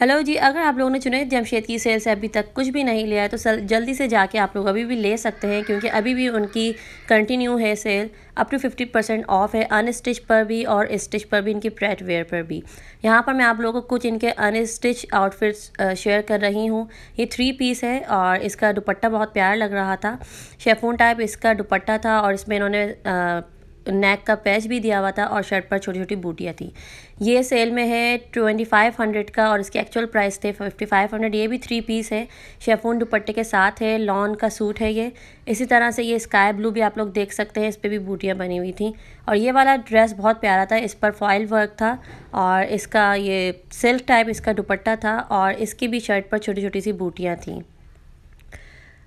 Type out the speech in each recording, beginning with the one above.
Hello जी, अगर आप लोगों ने जुनैद जमशेद की सेल से अभी तक कुछ भी नहीं लिया है तो जल्दी से जाके आप लोग अभी भी ले सकते हैं, क्योंकि अभी भी उनकी कंटिन्यू है सेल। अप टू 50% ऑफ है अनस्टिच पर भी और स्टिच पर भी, इनकी प्रेट वेयर पर भी। यहाँ पर मैं आप लोगों को कुछ इनके अनस्टिच आउटफिट्स शेयर कर रही हूँ। ये 3 पीस है और इसका दुपट्टा बहुत प्यारा लग रहा था। शेफोन टाइप इसका दुपट्टा था और इसमें इन्होंने नेक का पैच भी दिया हुआ था और शर्ट पर छोटी छोटी बूटियाँ थी। ये सेल में है 2500 का और इसके एक्चुअल प्राइस थे 5500। ये भी 3 पीस है, शेफोन दुपट्टे के साथ है, लॉन का सूट है ये। इसी तरह से ये स्काई ब्लू भी आप लोग देख सकते हैं, इस पर भी बूटियाँ बनी हुई थी। और ये वाला ड्रेस बहुत प्यारा था, इस पर फॉइल वर्क था और इसका ये सिल्क टाइप इसका दुपट्टा था और इसकी भी शर्ट पर छोटी छोटी सी बूटियाँ थीं।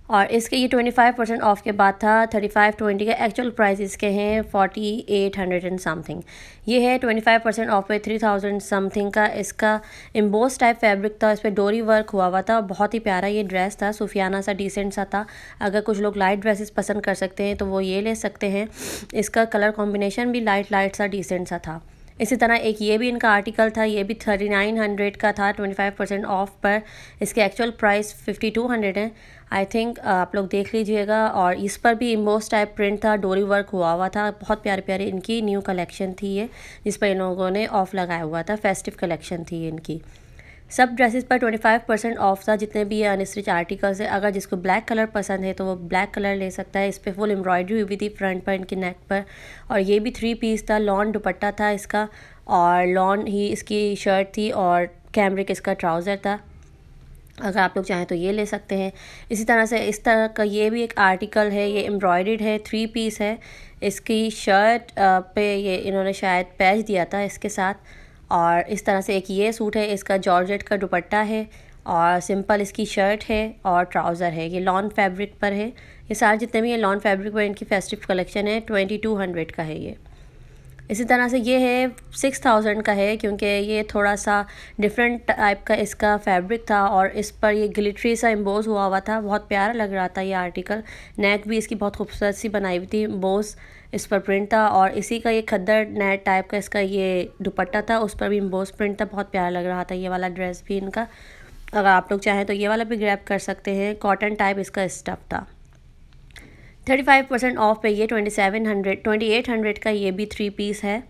और इसके ये 25% ऑफ के बाद था 3520 का। एक्चुअल प्राइस इसके हैं 4800 एंड समथिंग। ये है 25% ऑफ पे 3000 समथिंग का। इसका एम्बोस टाइप फैब्रिक था, इस पर डोरी वर्क हुआ था। बहुत ही प्यारा ये ड्रेस था, सूफियाना सा डिसेंट सा था। अगर कुछ लोग लाइट ड्रेसेस पसंद कर सकते हैं तो वो ये ले सकते हैं। इसका कलर कॉम्बिनेशन भी लाइट सा डिसेंट सा था। इसी तरह एक ये भी इनका आर्टिकल था, ये भी 3900 का था 25% ऑफ पर। इसके एक्चुअल प्राइस 5200 है। आई थिंक आप लोग देख लीजिएगा। और इस पर भी इम्बोस टाइप प्रिंट था, डोरी वर्क हुआ था। बहुत प्यारे प्यारे इनकी न्यू कलेक्शन थी ये, जिस पर इन लोगों ने ऑफ लगाया हुआ था। फेस्टिव कलेक्शन थी ये इनकी। सब ड्रेसेस पर 25% ऑफ था, जितने भी ये अनस्टिच आर्टिकल्स है। अगर जिसको ब्लैक कलर पसंद है तो वो ब्लैक कलर ले सकता है। इस पर फुल एम्ब्रॉयडरी हुई थी फ्रंट पर, इनके नेक पर। और ये भी 3 पीस था, लॉन दुपट्टा था इसका और लॉन ही इसकी शर्ट थी और कैमरिक इसका ट्राउज़र था। अगर आप लोग चाहें तो ये ले सकते हैं। इसी तरह से इस तरह का ये भी एक आर्टिकल है, ये एम्ब्रॉयडर्ड है, 3 पीस है। इसकी शर्ट पे ये इन्होंने शायद पैच दिया था इसके साथ। और इस तरह से एक ये सूट है, इसका जॉर्जेट का दुपट्टा है और सिंपल इसकी शर्ट है और ट्राउज़र है। ये लॉन फैब्रिक पर है। ये सारे जितने भी ये लॉन फैब्रिक पर इनकी फेस्टिव कलेक्शन है। 2200 का है ये। इसी तरह से ये है 6000 का है, क्योंकि ये थोड़ा सा डिफरेंट टाइप का इसका फैब्रिक था और इस पर ये ग्लिटरी सा एम्बोज हुआ था। बहुत प्यारा लग रहा था ये आर्टिकल। नेक भी इसकी बहुत खूबसूरत सी बनाई हुई थी, एम्बोज इस पर प्रिंट था। और इसी का ये खद्दर नेट टाइप का इसका ये दुपट्टा था, उस पर भी एम्बोज प्रिंट था। बहुत प्यारा लग रहा था ये वाला ड्रेस भी इनका। अगर आप लोग चाहें तो ये वाला भी ग्रैब कर सकते हैं। कॉटन टाइप इसका स्टफ़ था। 35% ऑफ पे ये 2800 का ये भी 3 पीस है।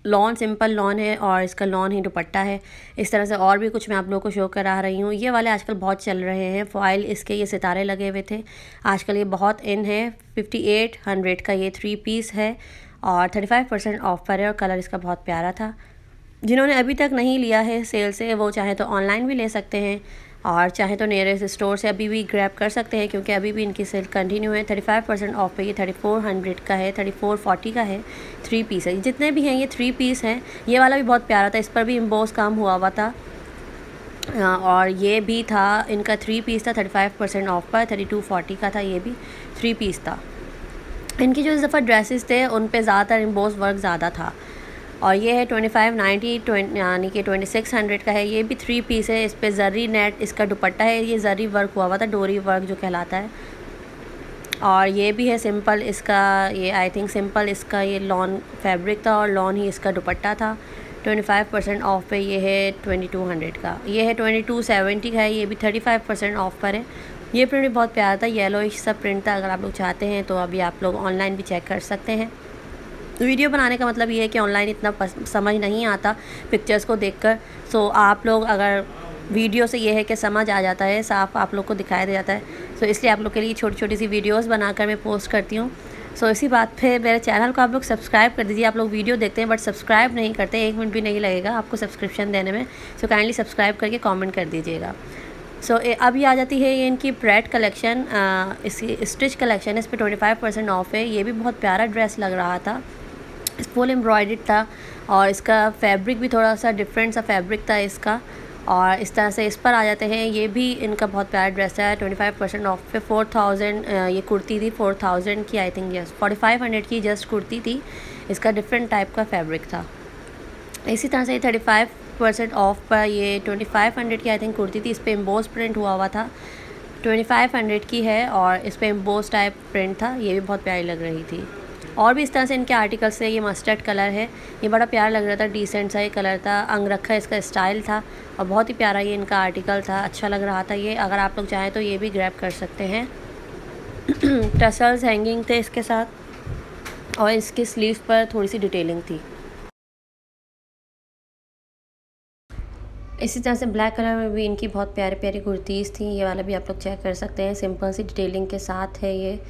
लॉन सिंपल लॉन है और इसका लॉन ही दुपट्टा है। इस तरह से और भी कुछ मैं आप लोगों को शो करा रही हूँ। ये वाले आजकल बहुत चल रहे हैं, फॉइल इसके ये सितारे लगे हुए थे, आजकल ये बहुत इन है। 5800 का ये 3 पीस है और 35% ऑफ पर है और कलर इसका बहुत प्यारा था। जिन्होंने अभी तक नहीं लिया है सेल से, वो चाहे तो ऑनलाइन भी ले सकते हैं और चाहे तो नियरेस्ट स्टोर से अभी भी ग्रैब कर सकते हैं, क्योंकि अभी भी इनकी सेल कंटिन्यू है। 35% ऑफ पे ये 3400 का है, 3440 का है। 3 पीस है, जितने भी हैं ये 3 पीस हैं। ये वाला भी बहुत प्यारा था, इस पर भी एम्बोस काम हुआ था। और ये भी था इनका 3 पीस था, 35% ऑफ पर 3240 का था। ये भी 3 पीस था। इनकी जो इस दफ़ा ड्रेसेस थे उन पे ज़्यादातर एम्बोस वर्क ज़्यादा था। और ये है 2590 यानी कि 2600 का है। ये भी 3 पीस है, इस पे जरी नेट इसका दुपट्टा है। ये जरी वर्क हुआ था, डोरी वर्क जो कहलाता है। और ये भी है सिंपल इसका, ये आई थिंक सिंपल इसका ये लॉन फैब्रिक था और लॉन ही इसका दुपट्टा था। 25% ऑफ पे ये है 2200 का। ये है 2270 का है, ये भी 35% ऑफ पर है। ये प्रिंट भी बहुत प्यारा था, येलोइश सा प्रिंट था। अगर आप लोग चाहते हैं तो अभी आप लोग ऑनलाइन भी चेक कर सकते हैं। वीडियो बनाने का मतलब ये है कि ऑनलाइन इतना समझ नहीं आता पिक्चर्स को देखकर। सो आप लोग अगर वीडियो से ये है कि समझ आ जाता है, साफ आप लोग को दिखाया दे जाता है। सो इसलिए आप लोग के लिए छोटी छोटी सी वीडियोस बनाकर मैं पोस्ट करती हूँ। सो इसी बात पे मेरे चैनल को आप लोग सब्सक्राइब कर दीजिए। आप लोग वीडियो देखते हैं बट सब्सक्राइब नहीं करते, 1 मिनट भी नहीं लगेगा आपको सब्सक्रिप्शन देने में। सो काइंडली सब्सक्राइब करके कॉमेंट कर दीजिएगा। सो अभी आ जाती है ये इनकी प्रेट कलेक्शन, इसकी स्टिच कलेक्शन है। इस पर 25% ऑफ है। ये भी बहुत प्यारा ड्रेस लग रहा था, फुल एम्ब्रॉयडर्ड था और इसका फैब्रिक भी थोड़ा सा डिफरेंट सा फैब्रिक था इसका। और इस तरह से इस पर आ जाते हैं। ये भी इनका बहुत प्यारा ड्रेस है। 25% ऑफ पे 4000 ये कुर्ती थी, 4000 की आई थिंक, यस 4500 की जस्ट कुर्ती थी। इसका डिफरेंट टाइप का फैब्रिक था। इसी तरह से 35% ऑफ पर ये 2500 की आई थिंक कुर्ती थी। इस पर एम्बोस प्रिंट हुआ था। 2500 की है और इस पर एम्बोस टाइप प्रिंट था। ये भी बहुत प्यारी लग रही थी। और भी इस तरह से इनके आर्टिकल्स है। ये मस्टर्ड कलर है, ये बड़ा प्यारा लग रहा था, डिसेंट सा ये कलर था, अंगरखा इसका स्टाइल था और बहुत ही प्यारा ये इनका आर्टिकल था, अच्छा लग रहा था ये। अगर आप लोग चाहें तो ये भी ग्रैब कर सकते हैं। टसल्स हैंगिंग थे इसके साथ और इसके स्लीव्स पर थोड़ी सी डिटेलिंग थी। इसी तरह से ब्लैक कलर में भी इनकी बहुत प्यारी प्यारी कुर्तीज़ थी। ये वाला भी आप लोग चेक कर सकते हैं, सिंपल सी डिटेलिंग के साथ है। ये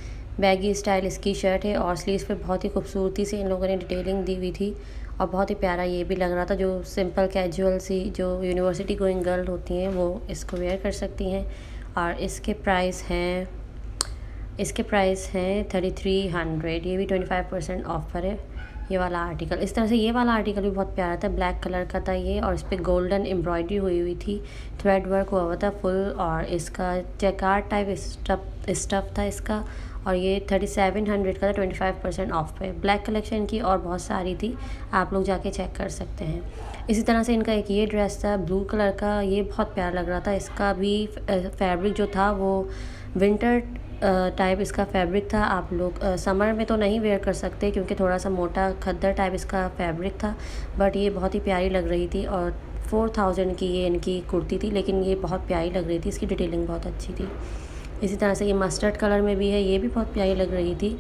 बैगी स्टाइल इसकी शर्ट है और स्लीव्स पे बहुत ही खूबसूरती से इन लोगों ने डिटेलिंग दी हुई थी और बहुत ही प्यारा ये भी लग रहा था। जो सिंपल कैजुअल सी जो यूनिवर्सिटी गोइंग गर्ल होती हैं वो इसको वेयर कर सकती हैं। और इसके प्राइस हैं 3300। ये भी 25% ऑफ पर है ये वाला आर्टिकल। इस तरह से ये वाला आर्टिकल भी बहुत प्यारा था, ब्लैक कलर का था ये और इस पर गोल्डन एम्ब्रॉयडरी हुई हुई थी, थ्रेड वर्क हुआ हुआ था फुल और इसका जैकार्ड टाइप स्टफ़ था इसका और ये 3700 का था, 25% ऑफ पे। ब्लैक कलेक्शन की और बहुत सारी थी, आप लोग जाके चेक कर सकते हैं। इसी तरह से इनका एक ये ड्रेस था ब्लू कलर का, ये बहुत प्यारा लग रहा था। इसका भी फैब्रिक जो था वो विंटर टाइप इसका फैब्रिक था। आप लोग समर में तो नहीं वेयर कर सकते क्योंकि थोड़ा सा मोटा खद्दर टाइप इसका फैब्रिक था, बट ये बहुत ही प्यारी लग रही थी और 4000 की ये इनकी कुर्ती थी, लेकिन ये बहुत प्यारी लग रही थी, इसकी डिटेलिंग बहुत अच्छी थी। इसी तरह से ये मस्टर्ड कलर में भी है, ये भी बहुत प्यारी लग रही थी।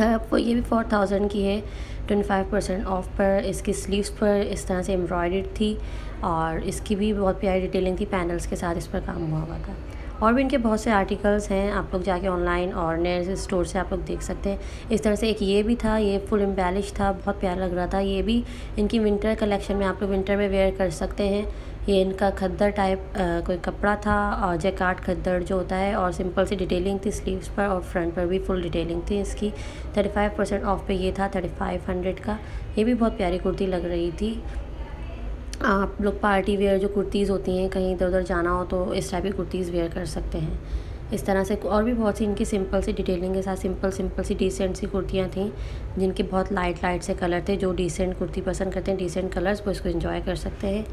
ये भी 4000 की है, 25% ऑफ पर। इसकी स्लीव्स पर इस तरह से एम्ब्रॉयडर्ड थी और इसकी भी बहुत प्यारी डिटेलिंग थी, पैनल्स के साथ इस पर काम हुआ हुआ था। और भी इनके बहुत से आर्टिकल्स हैं, आप लोग जाके ऑनलाइन और नए स्टोर से आप लोग देख सकते हैं। इस तरह से एक ये भी था, ये फुल एम्बेलिश था, बहुत प्यारा लग रहा था। ये भी इनकी विंटर कलेक्शन में आप लोग विंटर में वेयर कर सकते हैं। ये इनका खद्दर टाइप कोई कपड़ा था और जैकार्ड खद्दर जो होता है और सिंपल सी डिटेलिंग थी स्लीव्स पर और फ्रंट पर भी फुल डिटेलिंग थी इसकी। 35% ऑफ पे ये था 3500 का। ये भी बहुत प्यारी कुर्ती लग रही थी। आप लोग पार्टी वेयर जो कुर्तीज़ होती हैं, कहीं इधर उधर जाना हो तो इस टाइप की कुर्तीज़ वेयर कर सकते हैं। इस तरह से और भी बहुत सी इनकी सिंपल सी डिटेलिंग के साथ सिंपल सी डिसेंट सी कुर्तियाँ थीं जिनके बहुत लाइट से कलर थे। जो डिसेंट कुर्ती पसंद करते हैं, डिसेंट कलर्स, वो इसको एंजॉय कर सकते हैं।